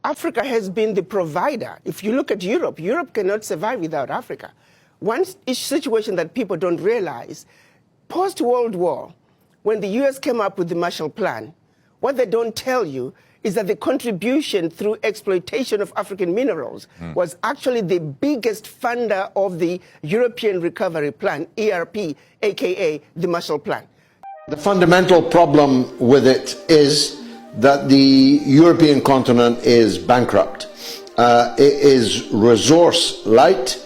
Africa has been the provider. If you look at Europe, Europe cannot survive without Africa. One situation that people don't realize, post-World War, when the US came up with the Marshall Plan, what they don't tell you is that the contribution through exploitation of African minerals was actually the biggest funder of the European Recovery Plan, ERP, aka the Marshall Plan. The fundamental problem with it is that the European continent is bankrupt. It is resource light.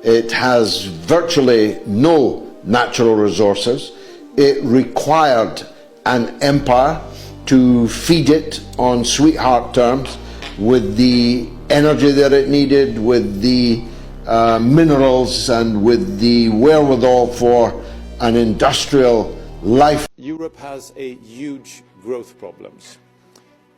It has virtually no natural resources. It required an empire to feed it on sweetheart terms with the energy that it needed, with the minerals, and with the wherewithal for an industrial life. Europe has a huge growth problems.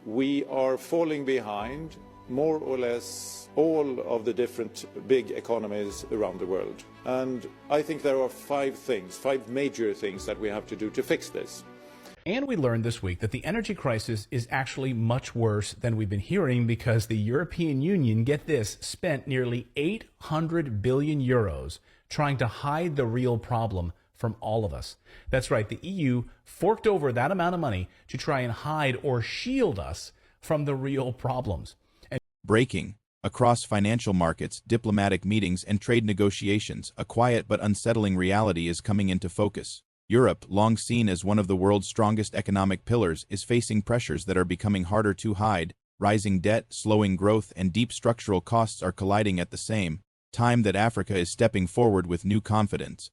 We are falling behind more or less all of the different big economies around the world. And I think there are five major things that we have to do to fix this. And we learned this week that the energy crisis is actually much worse than we've been hearing, because the European Union, get this, spent nearly 800 billion euros trying to hide the real problem from all of us. That's right, the EU forked over that amount of money to try and hide or shield us from the real problems. Breaking. Across financial markets, diplomatic meetings, and trade negotiations, a quiet but unsettling reality is coming into focus. Europe, long seen as one of the world's strongest economic pillars, is facing pressures that are becoming harder to hide. Rising debt, slowing growth, and deep structural costs are colliding at the same time that Africa is stepping forward with new confidence.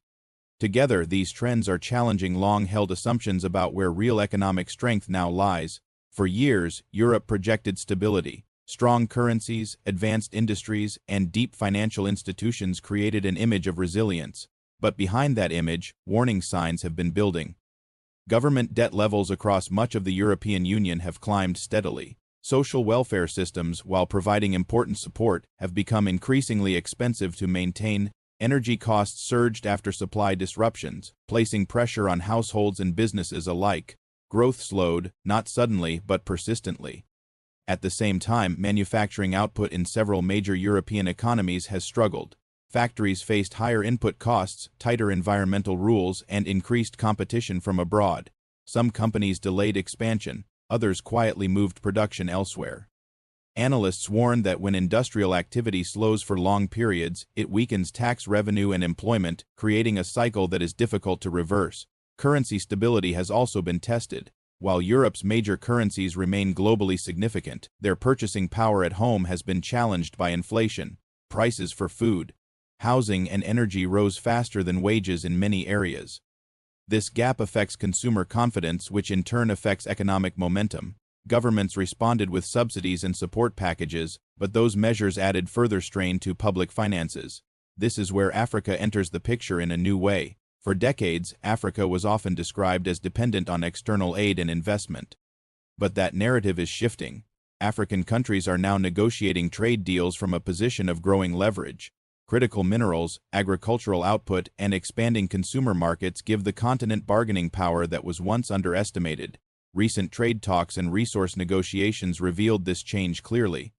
Together, these trends are challenging long-held assumptions about where real economic strength now lies. For years, Europe projected stability. Strong currencies, advanced industries, and deep financial institutions created an image of resilience. But behind that image, warning signs have been building. Government debt levels across much of the European Union have climbed steadily. Social welfare systems, while providing important support, have become increasingly expensive to maintain. Energy costs surged after supply disruptions, placing pressure on households and businesses alike. Growth slowed, not suddenly but persistently. At the same time, manufacturing output in several major European economies has struggled. Factories faced higher input costs, tighter environmental rules, and increased competition from abroad. Some companies delayed expansion, others quietly moved production elsewhere. Analysts warn that when industrial activity slows for long periods, it weakens tax revenue and employment, creating a cycle that is difficult to reverse. Currency stability has also been tested. While Europe's major currencies remain globally significant, their purchasing power at home has been challenged by inflation. Prices for food, housing, and energy rose faster than wages in many areas. This gap affects consumer confidence, which in turn affects economic momentum. Governments responded with subsidies and support packages, but those measures added further strain to public finances. This is where Africa enters the picture in a new way. For decades, Africa was often described as dependent on external aid and investment. But that narrative is shifting. African countries are now negotiating trade deals from a position of growing leverage. Critical minerals, agricultural output, and expanding consumer markets give the continent bargaining power that was once underestimated. Recent trade talks and resource negotiations revealed this change clearly.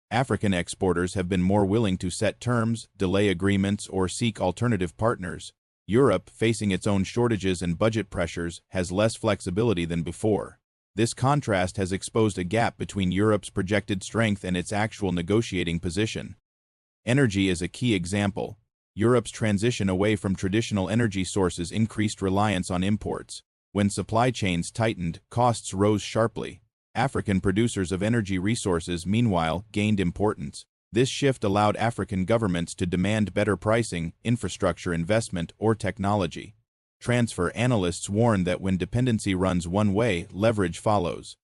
African exporters have been more willing to set terms, delay agreements, or seek alternative partners. Europe, facing its own shortages and budget pressures, has less flexibility than before. This contrast has exposed a gap between Europe's projected strength and its actual negotiating position. Energy is a key example. Europe's transition away from traditional energy sources increased reliance on imports. When supply chains tightened, costs rose sharply. African producers of energy resources, meanwhile, gained importance. This shift allowed African governments to demand better pricing, infrastructure investment, or technology transfer. Analysts warn that when dependency runs one way, leverage follows.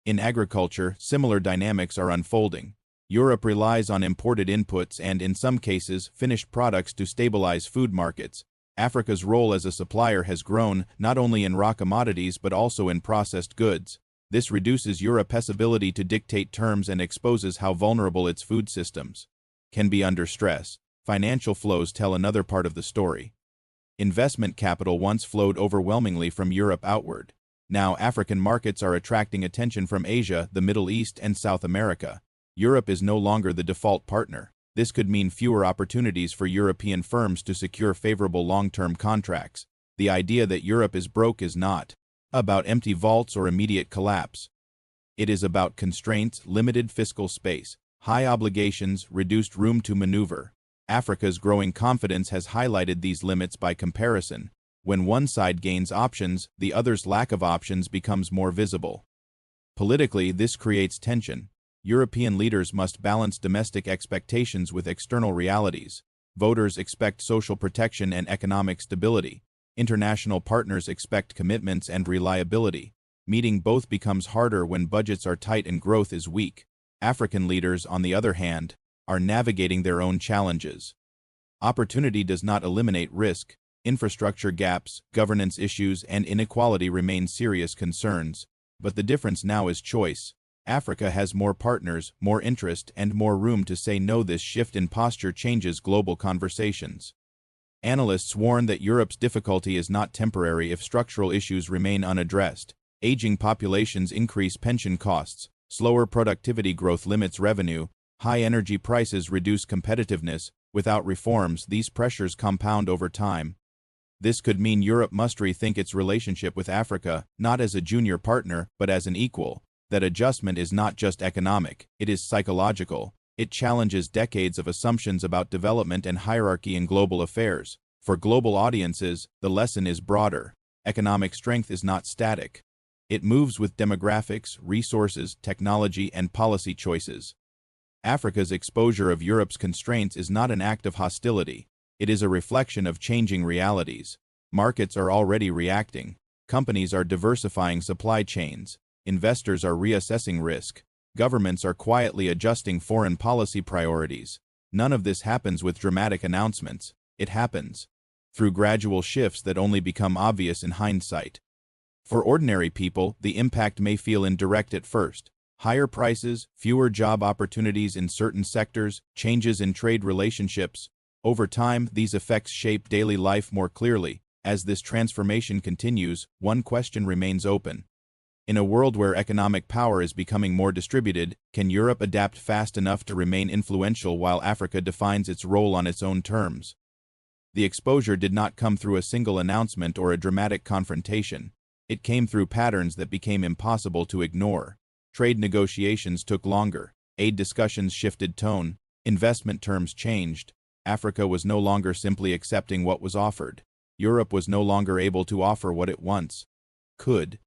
In agriculture, similar dynamics are unfolding. Europe relies on imported inputs and, in some cases, finished products to stabilize food markets. Africa's role as a supplier has grown, not only in raw commodities but also in processed goods. This reduces Europe's ability to dictate terms and exposes how vulnerable its food systems can be under stress. Financial flows tell another part of the story. Investment capital once flowed overwhelmingly from Europe outward. Now African markets are attracting attention from Asia, the Middle East, and South America. Europe is no longer the default partner. This could mean fewer opportunities for European firms to secure favorable long-term contracts. The idea that Europe is broke is not about empty vaults or immediate collapse. It is about constraints, limited fiscal space, high obligations, reduced room to maneuver. Africa's growing confidence has highlighted these limits by comparison. When one side gains options, the other's lack of options becomes more visible. Politically, this creates tension. European leaders must balance domestic expectations with external realities. Voters expect social protection and economic stability. International partners expect commitments and reliability. Meeting both becomes harder when budgets are tight and growth is weak. African leaders, on the other hand, are navigating their own challenges. Opportunity does not eliminate risk. Infrastructure gaps, governance issues, and inequality remain serious concerns. But the difference now is choice. Africa has more partners, more interest, and more room to say no. This shift in posture changes global conversations. Analysts warn that Europe's difficulty is not temporary if structural issues remain unaddressed. Aging populations increase pension costs, slower productivity growth limits revenue, high energy prices reduce competitiveness. Without reforms, these pressures compound over time. This could mean Europe must rethink its relationship with Africa, not as a junior partner, but as an equal. That adjustment is not just economic, it is psychological. It challenges decades of assumptions about development and hierarchy in global affairs. For global audiences, the lesson is broader. Economic strength is not static. It moves with demographics, resources, technology, and policy choices. Africa's exposure of Europe's constraints is not an act of hostility. It is a reflection of changing realities. Markets are already reacting. Companies are diversifying supply chains. Investors are reassessing risk. Governments are quietly adjusting foreign policy priorities. None of this happens with dramatic announcements. It happens through gradual shifts that only become obvious in hindsight. For ordinary people, the impact may feel indirect at first. Higher prices, fewer job opportunities in certain sectors, changes in trade relationships. Over time, these effects shape daily life more clearly. As this transformation continues, one question remains open. In a world where economic power is becoming more distributed, can Europe adapt fast enough to remain influential while Africa defines its role on its own terms? The exposure did not come through a single announcement or a dramatic confrontation. It came through patterns that became impossible to ignore. Trade negotiations took longer. Aid discussions shifted tone. Investment terms changed. Africa was no longer simply accepting what was offered. Europe was no longer able to offer what it once could.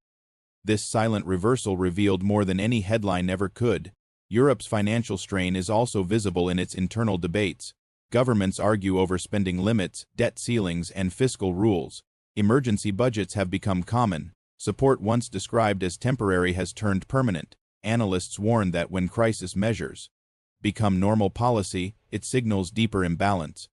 This silent reversal revealed more than any headline ever could. Europe's financial strain is also visible in its internal debates. Governments argue over spending limits, debt ceilings, and fiscal rules. Emergency budgets have become common. Support once described as temporary has turned permanent. Analysts warn that when crisis measures become normal policy, it signals deeper imbalance.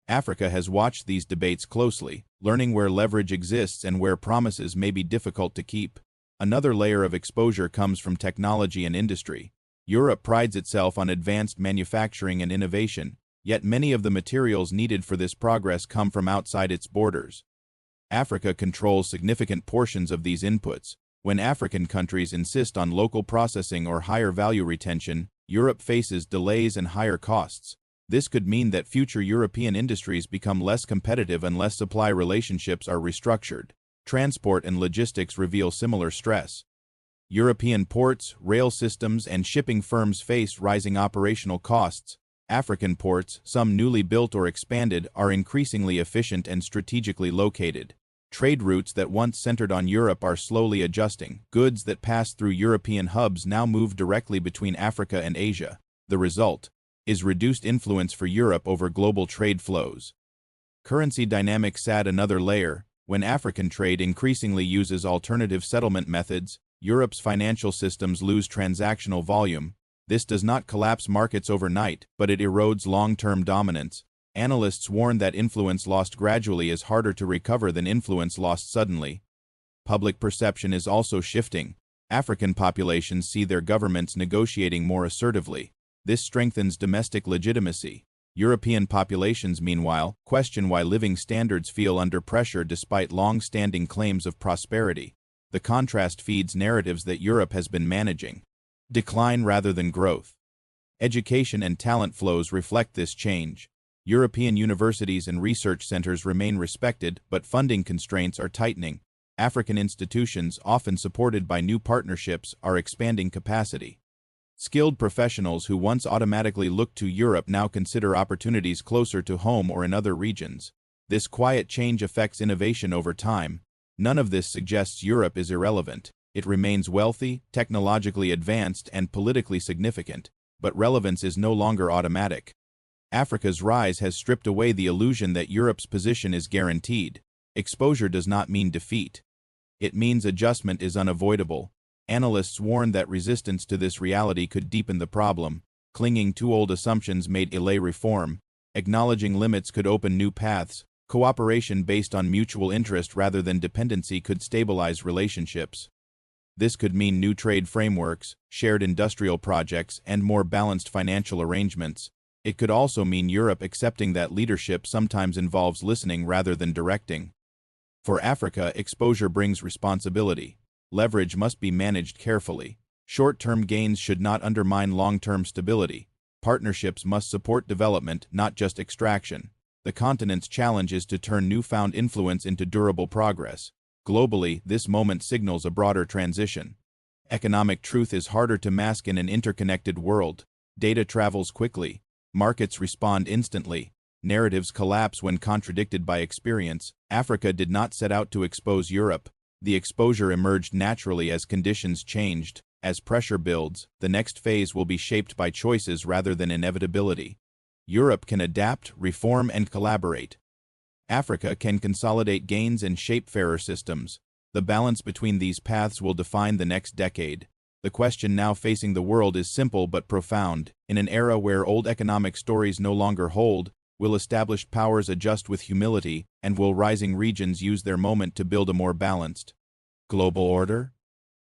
Africa has watched these debates closely, learning where leverage exists and where promises may be difficult to keep. Another layer of exposure comes from technology and industry. Europe prides itself on advanced manufacturing and innovation, yet many of the materials needed for this progress come from outside its borders. Africa controls significant portions of these inputs. When African countries insist on local processing or higher value retention, Europe faces delays and higher costs. This could mean that future European industries become less competitive unless supply relationships are restructured. Transport and logistics reveal similar stress. European ports, rail systems, and shipping firms face rising operational costs. African ports, some newly built or expanded, are increasingly efficient and strategically located. Trade routes that once centered on Europe are slowly adjusting. Goods that passed through European hubs now move directly between Africa and Asia. The result is reduced influence for Europe over global trade flows. Currency dynamics add another layer. When African trade increasingly uses alternative settlement methods, Europe's financial systems lose transactional volume. This does not collapse markets overnight, but it erodes long-term dominance. Analysts warn that influence lost gradually is harder to recover than influence lost suddenly. Public perception is also shifting. African populations see their governments negotiating more assertively. This strengthens domestic legitimacy. European populations, meanwhile, question why living standards feel under pressure despite long-standing claims of prosperity. The contrast feeds narratives that Europe has been managing decline rather than growth. Education and talent flows reflect this change. European universities and research centers remain respected, but funding constraints are tightening. African institutions, often supported by new partnerships, are expanding capacity. Skilled professionals who once automatically looked to Europe now consider opportunities closer to home or in other regions. This quiet change affects innovation over time. None of this suggests Europe is irrelevant. It remains wealthy, technologically advanced, and politically significant, but relevance is no longer automatic. Africa's rise has stripped away the illusion that Europe's position is guaranteed. Exposure does not mean defeat. It means adjustment is unavoidable. Analysts warn that resistance to this reality could deepen the problem. Clinging to old assumptions may delay reform. Acknowledging limits could open new paths. Cooperation based on mutual interest rather than dependency could stabilize relationships. This could mean new trade frameworks, shared industrial projects, and more balanced financial arrangements. It could also mean Europe accepting that leadership sometimes involves listening rather than directing. For Africa, exposure brings responsibility. Leverage must be managed carefully. Short-term gains should not undermine long-term stability. Partnerships must support development, not just extraction. The continent's challenge is to turn newfound influence into durable progress. Globally, this moment signals a broader transition. Economic truth is harder to mask in an interconnected world. Data travels quickly. Markets respond instantly. Narratives collapse when contradicted by experience. Africa did not set out to expose Europe. The exposure emerged naturally as conditions changed. As pressure builds, the next phase will be shaped by choices rather than inevitability. Europe can adapt, reform, and collaborate. Africa can consolidate gains and shape fairer systems. The balance between these paths will define the next decade. The question now facing the world is simple but profound. In an era where old economic stories no longer hold, will established powers adjust with humility, and will rising regions use their moment to build a more balanced global order?